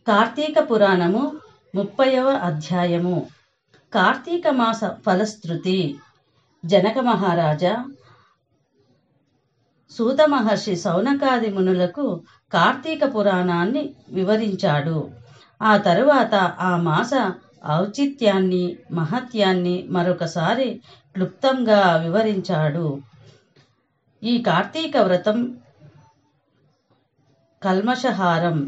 కార్తీక పురాణము 30వ అధ్యాయము. కార్తీక మాస ఫలశ్రుతి. జనక మహారాజా, సూత మహర్షి శౌనకాది మునులకు కార్తీక పురాణాన్ని వివరించాడు. ఆ తరువాత ఆ మాస ఔచిత్యాన్ని, మహత్యాన్ని మరొకసారి క్లుప్తంగా వివరించాడు. ఈ కార్తీక వ్రతం కల్మషహారం,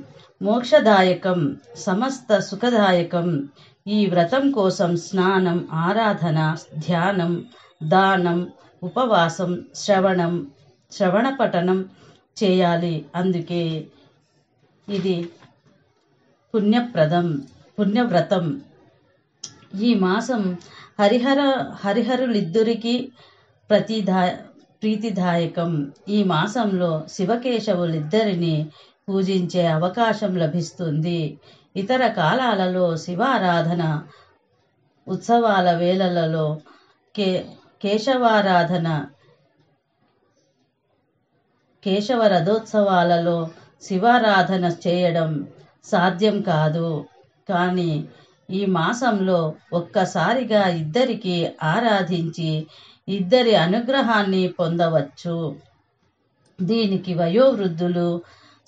మోక్షదాయకం, సమస్త సుఖదాయకం. ఈ వ్రతం కోసం స్నానం, ఆరాధన, ధ్యానం, దానం, ఉపవాసం, శ్రవణ పఠనం చేయాలి. అందుకే ఇది పుణ్యవ్రతం. ఈ మాసం హరిహరులిద్దరికీ ప్రీతిదాయకం. ఈ మాసంలో శివకేశవులిద్దరిని పూజించే అవకాశం లభిస్తుంది. ఇతర కాలాలలో శివారాధన, ఉత్సవాల వేళలలో కేశవ రథోత్సవాలలో శివారాధన చేయడం సాధ్యం కాదు. కానీ ఈ మాసంలో ఒక్కసారిగా ఇద్దరికి ఆరాధించి ఇద్దరి అనుగ్రహాన్ని పొందవచ్చు. దీనికి వయోవృద్ధులు,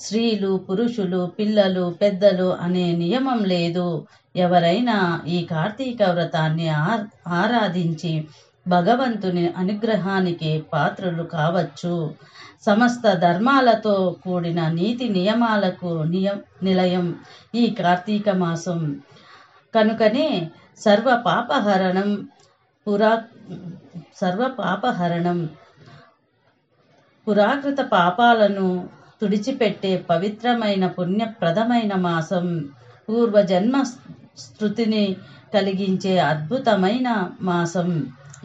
స్త్రీలు, పురుషులు, పిల్లలు, పెద్దలు అనే నియమం లేదు. ఎవరైనా ఈ కార్తీక వ్రతాన్ని ఆరాధించి భగవంతుని అనుగ్రహానికి పాత్రులు కావచ్చు. సమస్త ధర్మాలతో కూడిన నీతి నియమాలకు నిలయం ఈ కార్తీక మాసం. కనుకనే సర్వపాపహరణం, పురాకృత పాపాలను తుడిచిపెట్టే పవిత్రమైన పుణ్యప్రదమైన మాసం. పూర్వజన్మ స్మృతిని కలిగించే అద్భుతమైన మాసం.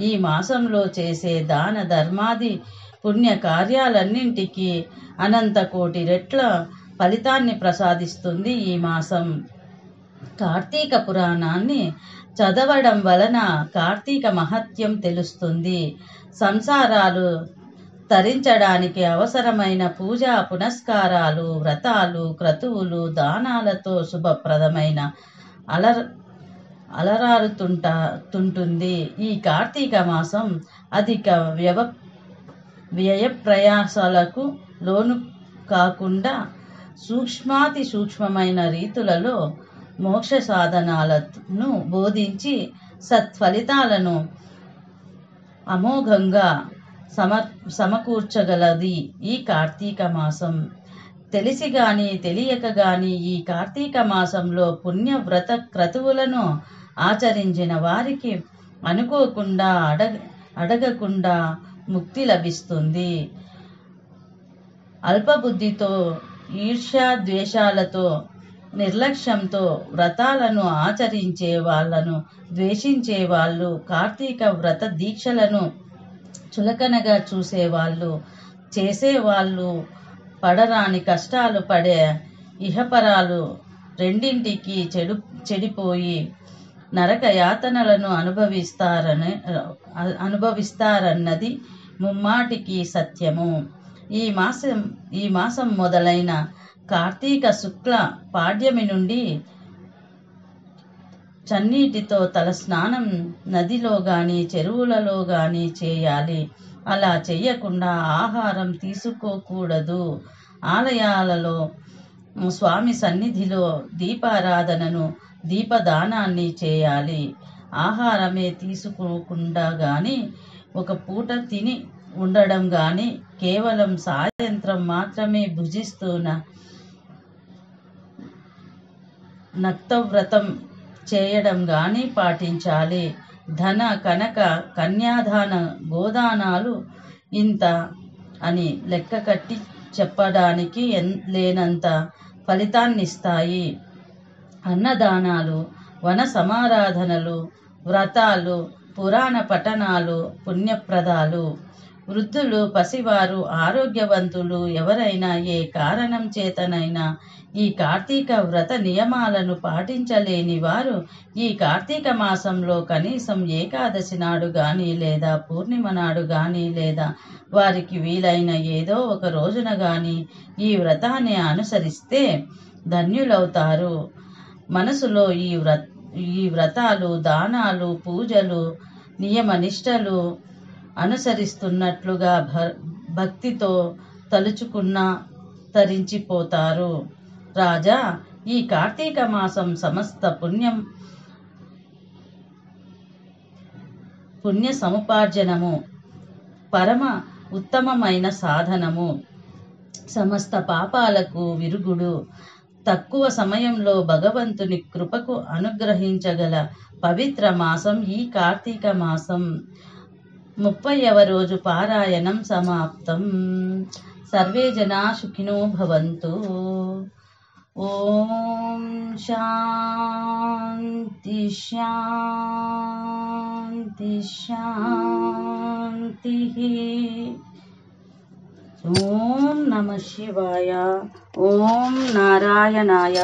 ఈ మాసంలో చేసే దాన ధర్మాది పుణ్య కార్యాలన్నింటికీ అనంత కోటి రెట్ల ఫలితాన్ని ప్రసాదిస్తుంది ఈ మాసం. కార్తీక పురాణాన్ని చదవడం వలన కార్తీక మహత్యం తెలుస్తుంది. సంసారాలు తరించడానికి అవసరమైన పూజా పునస్కారాలు, వ్రతాలు, క్రతువులు, దానాలతో శుభప్రదమైన అలరారుతుంటుంది. ఈ కార్తీక మాసం అధిక వ్యయప్రయాసాలకు లోను కాకుండా సూక్ష్మాతి సూక్ష్మమైన రీతులలో మోక్ష సాధనాలను బోధించి సత్ఫలితాలను అమోఘంగా సమకూర్చగలది ఈ కార్తీక మాసం. తెలిసి గాని తెలియక గాని ఈ కార్తీక మాసంలో పుణ్యవ్రత క్రతువులను ఆచరించిన వారికి అనుకోకుండా అడగకుండా ముక్తి లభిస్తుంది. అల్పబుద్ధితో, ఈర్ష్యా ద్వేషాలతో, నిర్లక్ష్యంతో వ్రతాలను ఆచరించే వాళ్లను ద్వేషించే వాళ్ళు, కార్తీక వ్రత దీక్షలను చులకనగా చూసేవాళ్ళు, చేసేవాళ్ళు పడరాని కష్టాలు పడే ఇహపరాలు రెండింటికి చెడిపోయి నరక యాతనలను అనుభవిస్తారన్నది ముమ్మాటికి సత్యము. ఈ మాసం మొదలైన కార్తీక శుక్ల పాడ్యమి నుండి చన్నీటితో తల స్నానం నదిలో గాని చెరువులలో గాని చేయాలి. అలా చెయ్యకుండా ఆహారం తీసుకోకూడదు. ఆలయాలలో స్వామి సన్నిధిలో దీపారాధనను, దీపదానాన్ని చేయాలి. ఆహారమే తీసుకోకుండా గాని, ఒక పూట తిని ఉండడం గాని, కేవలం సాయంత్రం మాత్రమే భుజిస్తున్న నక్తవ్రతం చేయడం గాని పాటించాలి. ధన, కనక, కన్యాదాన, గోదానాలు ఇంత అని లెక్క కట్టి చెప్పడానికి లేనంత ఫలితాన్నిస్తాయి. అన్నదానాలు, వన సమారాధనలు, వ్రతాలు, పురాణ పఠనాలు పుణ్యప్రదాలు. వృద్ధులు, పసివారు, ఆరోగ్యవంతులు ఎవరైనా ఏ కారణం చేతనైనా ఈ కార్తీక వ్రత నియమాలను పాటించలేని వారు ఈ కార్తీక మాసంలో కనీసం ఏకాదశి నాడు గాని, లేదా పూర్ణిమ నాడు గాని, లేదా వారికి వీలైన ఏదో ఒక రోజున గాని ఈ వ్రతాన్ని అనుసరిస్తే ధన్యులవుతారు. మనసులో ఈ వ్రతాలు, దానాలు, పూజలు, నియమనిష్టలు అనుసరిస్తున్నట్లుగా భక్తితో తలుచుకున్న తరించిపోతారు. రాజా, ఈ కార్తీక మాసం సమస్త పుణ్య సముపార్జనము, పరమ ఉత్తమమైన సాధనము, సమస్త పాపాలకు విరుగుడు, తక్కువ సమయంలో భగవంతుని కృపకు అనుగ్రహించగల పవిత్ర మాసం ఈ కార్తీక మాసం. 30వ రోజు పారాయణం సమాప్తం. సర్వే జనా సుఖినో భవంతు. ఓం శాంతి శాంతి శాంతి. ఓం నమః శివాయ. ఓం నారాయణాయ.